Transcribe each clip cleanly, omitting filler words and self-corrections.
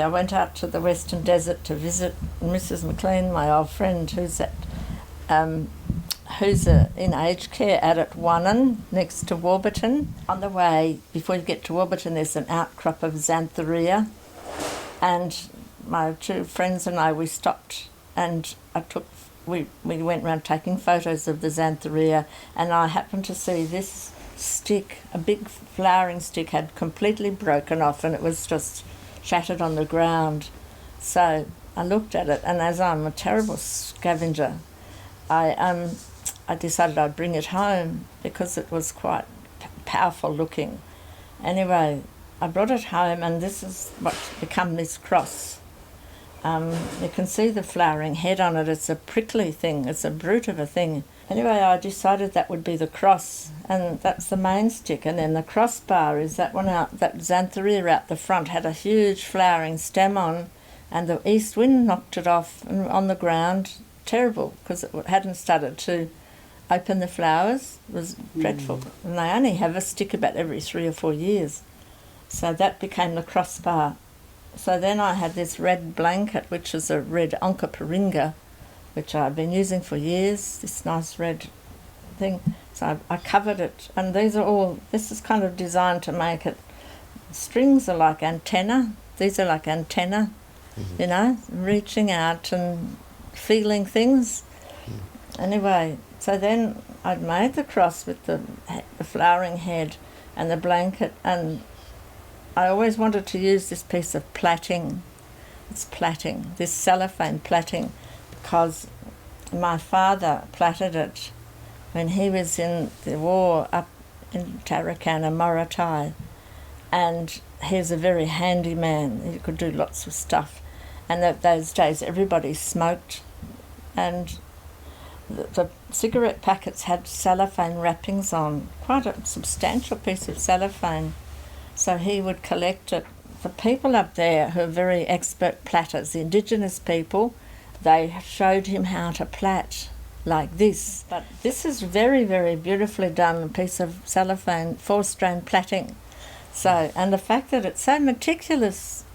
went out to the Western Desert to visit Mrs. McLean, my old friend, who's in aged care out at Wannon, next to Warburton. On the way, before you get to Warburton, there's an outcrop of xanthorrhea, and my two friends and I, we stopped, and we went around taking photos of the xanthorrhea, and I happened to see this stick, a big flowering stick, had completely broken off, and it was just shattered on the ground. So I looked at it, and as I'm a terrible scavenger, I decided I'd bring it home because it was quite powerful looking. Anyway, I brought it home, and this is what's become this cross. You can see the flowering head on it. It's a prickly thing. It's a brute of a thing. Anyway, I decided that would be the cross, and that's the main stick. And then the crossbar is that one out, that xanthorrhea out the front had a huge flowering stem on, and the east wind knocked it off and on the ground. Terrible, because it hadn't started to open the flowers. It was dreadful. And they only have a stick about every 3 or 4 years. So that became the crossbar. So then I had this red blanket, which is a red oncoparinga, which I've been using for years, this nice red thing. So I covered it, and this is kind of designed to make it, strings are like antenna, these are like antenna, you know, reaching out and feeling things. Anyway, so then I'd made the cross with the flowering head and the blanket, and I always wanted to use this piece of plaiting. It's plaiting, this cellophane plaiting, because my father plaited it when he was in the war up in Tarakana, Morotai, and he's a very handy man. He could do lots of stuff. And those days everybody smoked, and the cigarette packets had cellophane wrappings on, quite a substantial piece of cellophane. So he would collect it. The people up there who are very expert platters, the indigenous people, they showed him how to plait like this. But this is very, very beautifully done, a piece of cellophane, 4-strand plaiting. So, and the fact that it's so meticulous,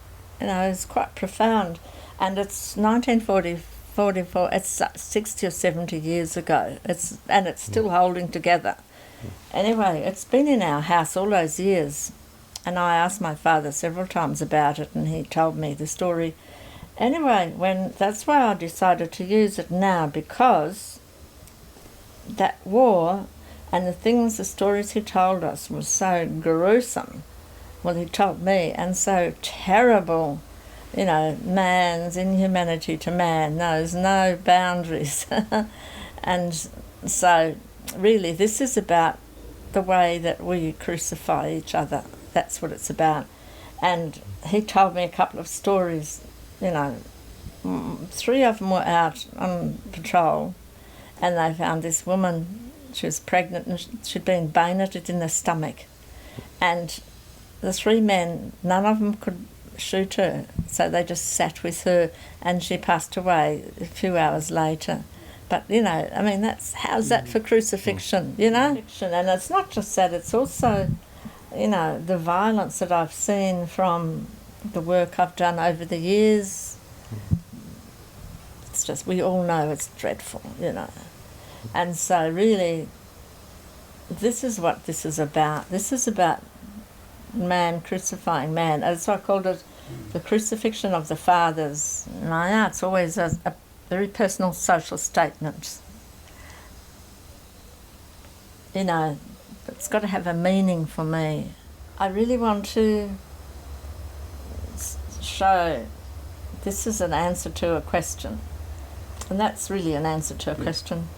you know, is quite profound. And it's 1944, it's 60 or 70 years ago. It's still holding together. Anyway, it's been in our house all those years. And I asked my father several times about it, and he told me the story. Anyway, that's why I decided to use it now, because that war and the stories he told us were so gruesome. Well, he told me, and so terrible. You know, man's inhumanity to man knows no boundaries. And so, really, this is about the way that we crucify each other. That's what it's about. And he told me a couple of stories, you know, 3 of them were out on patrol, and they found this woman, she was pregnant, and she'd been bayoneted in the stomach. And the 3 men, none of them could shoot her, so they just sat with her, and she passed away a few hours later. But, you know, I mean, how's that for crucifixion, you know? And it's not just that, it's also, you know, the violence that I've seen from the work I've done over the years. It's just, we all know it's dreadful, you know. And so really, this is what this is about. This is about man crucifying man. As I called it, the crucifixion of the fathers. And my art's always a very personal social statement. You know, it's got to have a meaning for me. I really want to show this is an answer to a question, and that's really an answer to a question.